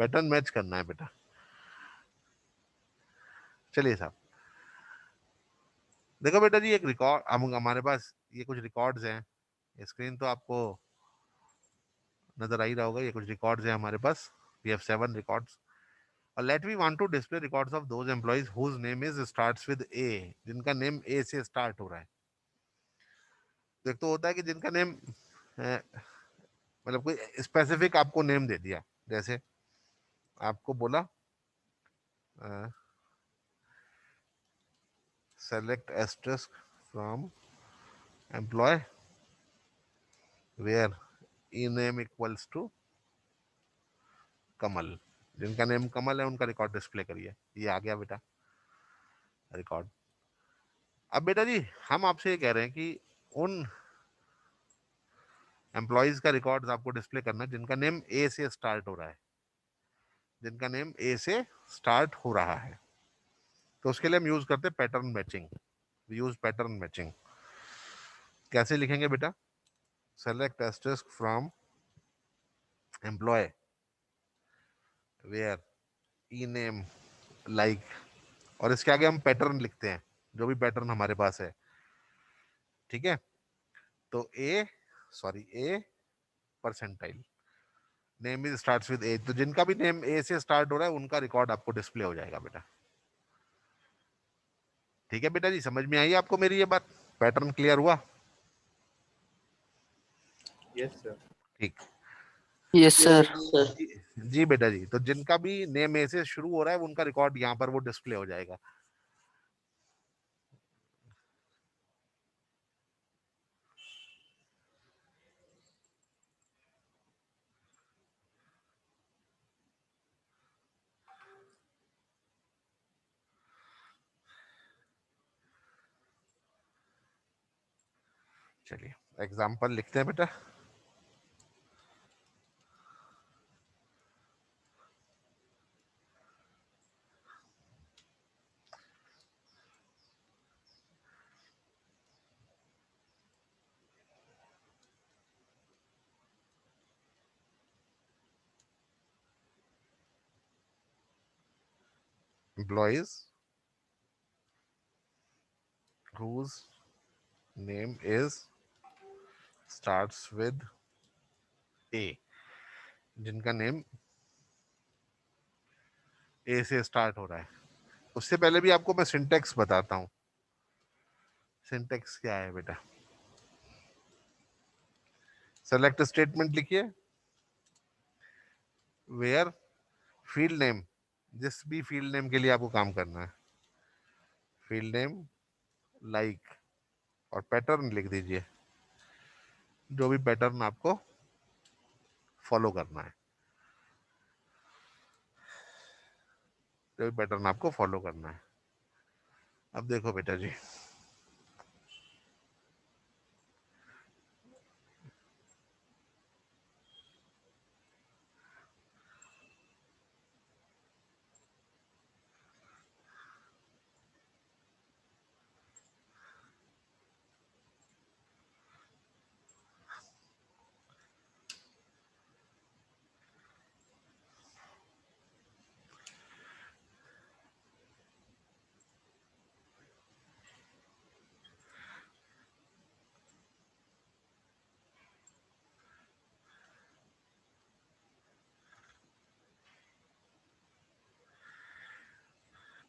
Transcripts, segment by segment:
Pattern match करना है बेटा। चलिए साहब, देखो बेटा जी, एक रिकॉर्ड हमारे पास ये कुछ रिकॉर्ड्स हैं। स्क्रीन तो आपको नजर आ ही रहा होगा, ये कुछ रिकॉर्ड्स हैं हमारे पास। We have 7 records. और let we want to display records of those employees whose name is starts with A, जिनका नेम ए से स्टार्ट हो रहा है। तो एक तो होता है कि जिनका नेम मतलब कोई स्पेसिफिक आपको नेम दे दिया, जैसे आपको बोला select asterisk from employ where E name equals to Kamal. जिनका नेम कमल है उनका रिकॉर्ड डिस्प्ले करिए। ये आ गया बेटा रिकॉर्ड। अब बेटा जी हम आपसे ये कह रहे हैं कि उन एम्प्लॉयज का रिकॉर्ड आपको डिस्प्ले करना है जिनका नेम ए से स्टार्ट हो रहा है, जिनका नेम ए से स्टार्ट हो रहा है। तो उसके लिए हम यूज करते हैं pattern matching. Use pattern matching. कैसे लिखेंगे बेटा? Select asterisk from employ where E name like, और इसके आगे हम पैटर्न लिखते हैं, जो भी पैटर्न हमारे पास है। ठीक है, तो A percentile name is starts with A, तो जिनका भी नेम ए से स्टार्ट हो रहा है उनका रिकॉर्ड आपको डिस्प्ले हो जाएगा बेटा। ठीक है बेटा जी, समझ में आई आपको मेरी ये बात? पैटर्न क्लियर हुआ? Yes sir. ठीक। Yes sir. जी, जी बेटा जी, तो जिनका भी नेम ए से शुरू हो रहा है उनका रिकॉर्ड यहाँ पर वो डिस्प्ले हो जाएगा। चलिए एग्जाम्पल लिखते हैं बेटा। Employees whose name is starts with A, जिनका नेम ए से स्टार्ट हो रहा है। उससे पहले भी आपको मैं सिंटेक्स बताता हूँ। सिंटेक्स क्या है बेटा? सेलेक्ट स्टेटमेंट लिखिए, वेयर फील्ड नेम, जिस भी फील्ड नेम के लिए आपको काम करना है, फील्ड नेम लाइक, और पैटर्न लिख दीजिए, जो भी पैटर्न आपको फॉलो करना है, जो भी पैटर्न आपको फॉलो करना है। अब देखो बेटा जी,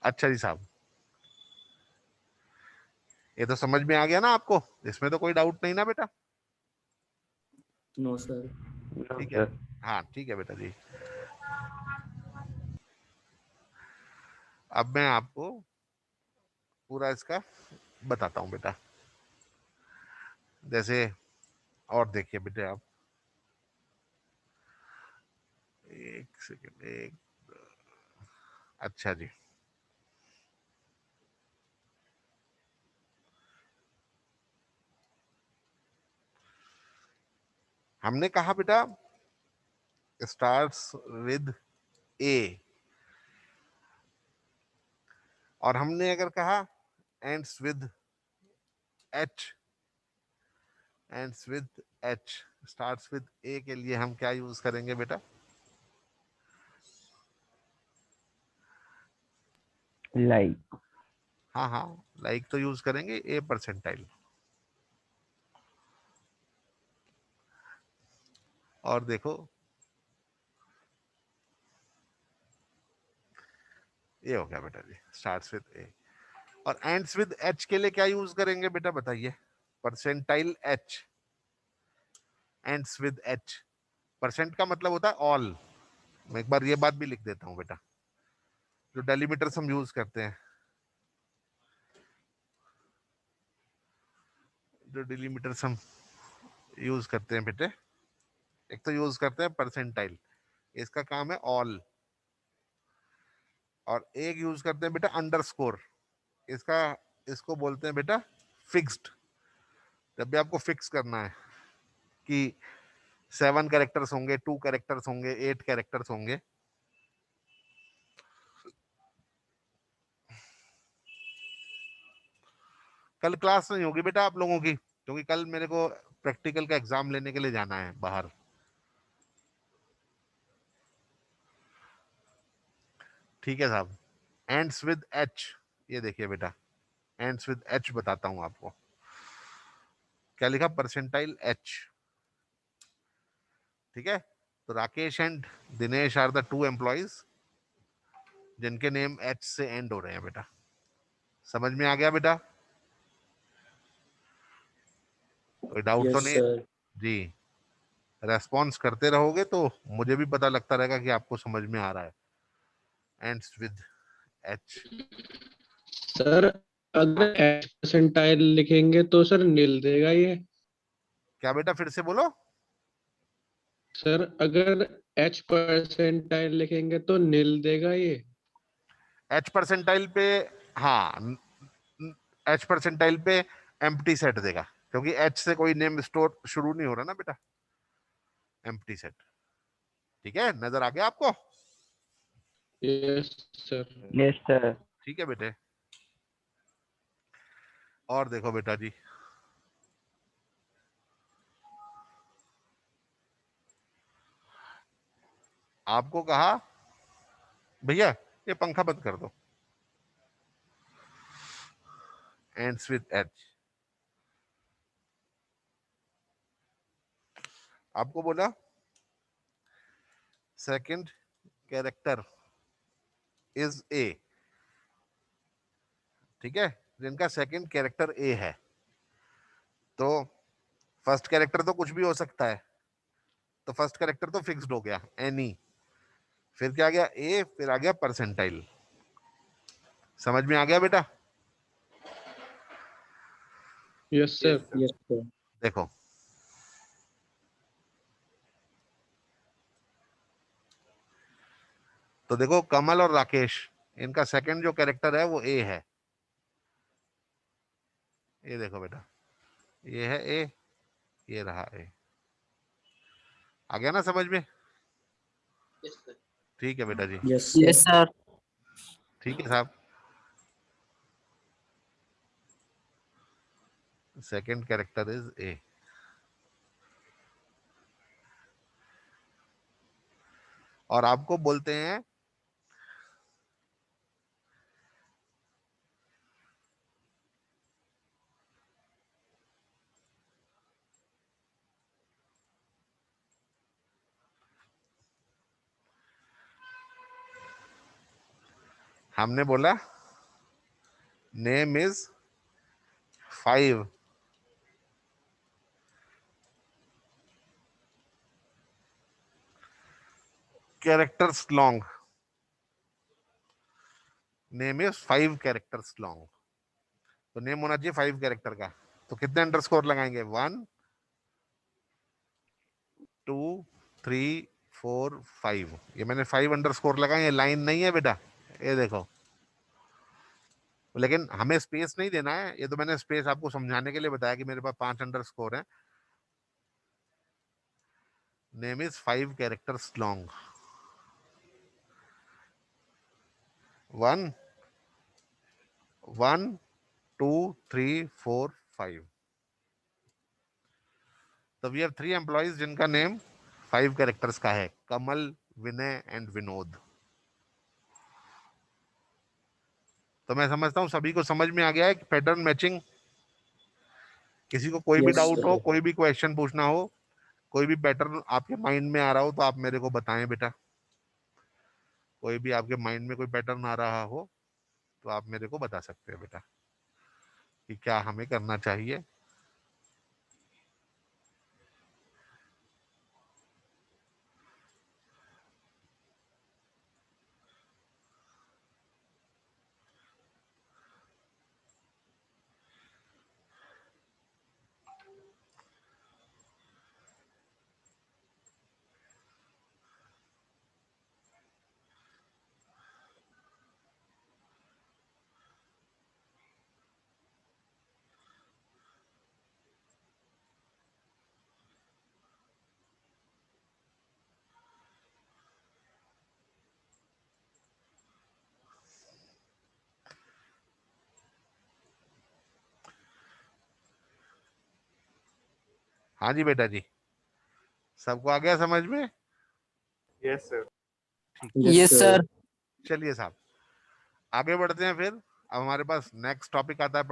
अच्छा जी साहब, ये तो समझ में आ गया ना आपको? इसमें तो कोई डाउट नहीं ना बेटा? No sir. ठीक है, हाँ ठीक है बेटा जी। अब मैं आपको पूरा इसका बताता हूँ बेटा। जैसे और देखिए बेटे आप, एक सेकेंड, एक, अच्छा जी, हमने कहा बेटा स्टार्ट्स विद ए, और हमने अगर कहा ends with H, ends with H, starts with A के लिए हम क्या यूज करेंगे बेटा? लाइक। हाँ हाँ, लाइक तो यूज करेंगे। ए परसेंटाइल। और देखो ये हो गया बेटा जी, स्टार्ट्स विद ए। और एंड्स विद एच के लिए क्या यूज करेंगे बेटा बताइए? Percentile H. Ends with H. Percent का मतलब होता है ऑल। मैं एक बार ये बात भी लिख देता हूँ बेटा, जो डेलीमीटर्स हम यूज करते हैं, जो डेलीमीटर्स हम यूज करते हैं बेटे, एक तो यूज करते हैं परसेंटाइल, इसका काम है ऑल। और एक यूज करते हैं बेटा अंडरस्कोर, इसका, इसको बोलते हैं बेटा फिक्स्ड। जब भी आपको फिक्स करना है कि 7 कैरेक्टर्स होंगे, 2 कैरेक्टर्स होंगे, 8 कैरेक्टर्स होंगे। कल क्लास नहीं होगी बेटा आप लोगों की, क्योंकि कल मेरे को प्रैक्टिकल का एग्जाम लेने के लिए जाना है बाहर। ठीक है साहब। एंड्स विद एच, ये देखिए बेटा, एंड्स विद एच बताता हूं आपको क्या लिखा, परसेंटाइल एच। ठीक है, तो Rakesh and Dinesh are the 2 employees जिनके नेम एच से एंड हो रहे हैं बेटा। समझ में आ गया बेटा? कोई डाउट तो यस नहीं? सर। जी, रेस्पॉन्स करते रहोगे तो मुझे भी पता लगता रहेगा कि आपको समझ में आ रहा है। Ends with H. सर अगर एच परसेंटाइल लिखेंगे तो सर नील देगा ये। क्या बेटा, फिर से बोलो। सर अगर एच परसेंटाइल लिखेंगे तो नील देगा ये। एच परसेंटाइल पे, हाँ, एच परसेंटाइल पे एम्प्टी सेट देगा, क्योंकि एच से कोई नेम स्टोर शुरू नहीं हो रहा ना बेटा। Empty set. ठीक है, नजर आ गया आपको? Yes sir. Yes sir. ठीक है बेटे। और देखो बेटा जी, आपको कहा भैया ये पंखा बंद कर दो, एंड्स विद एच। आपको बोला सेकंड कैरेक्टर इज ए। ठीक है, जिनका सेकंड कैरेक्टर ए है, तो फर्स्ट कैरेक्टर तो कुछ भी हो सकता है, तो फर्स्ट कैरेक्टर तो फिक्स्ड हो गया एनी। फिर क्या आ गया? ए, फिर आ गया परसेंटाइल। समझ में आ गया बेटा? Yes sir. Yes sir. देखो, तो देखो कमल और राकेश, इनका सेकंड जो कैरेक्टर है वो ए है। ये देखो बेटा, ये है ए, ये रहा ए। आ गया ना समझ में? ठीक है बेटा जी। Yes yes sir. सर। ठीक है साहब, सेकंड कैरेक्टर इज ए। और आपको बोलते हैं हमने बोला name is 5 characters long. Name is 5 characters long, तो नेम होना चाहिए 5 कैरेक्टर का। तो कितने अंडरस्कोर लगाएंगे? 1 2 3 4 5। ये मैंने 5 अंडरस्कोर लगाए, ये लाइन नहीं है बेटा, ये देखो। लेकिन हमें स्पेस नहीं देना है, ये तो मैंने स्पेस आपको समझाने के लिए बताया कि मेरे पास 5 अंडरस्कोर है। Name is 5 characters long. 1 1 2 3 4 5। तो वी हैव 3 एम्प्लॉइज जिनका नेम 5 कैरेक्टर्स का है, कमल, विनय एंड विनोद। तो मैं समझता हूँ सभी को समझ में आ गया है कि पैटर्न मैचिंग। किसी को कोई भी Yes, डाउट हो, sir. कोई भी क्वेश्चन पूछना हो, कोई भी पैटर्न आपके माइंड में आ रहा हो तो आप मेरे को बताएं बेटा। कोई भी आपके माइंड में कोई पैटर्न आ रहा हो तो आप मेरे को बता सकते हैं बेटा कि क्या हमें करना चाहिए। हाँ जी बेटा जी, सबको आ गया समझ में? Yes sir. Yes, sir. चलिए साहब आगे बढ़ते हैं। फिर अब हमारे पास नेक्स्ट टॉपिक आता है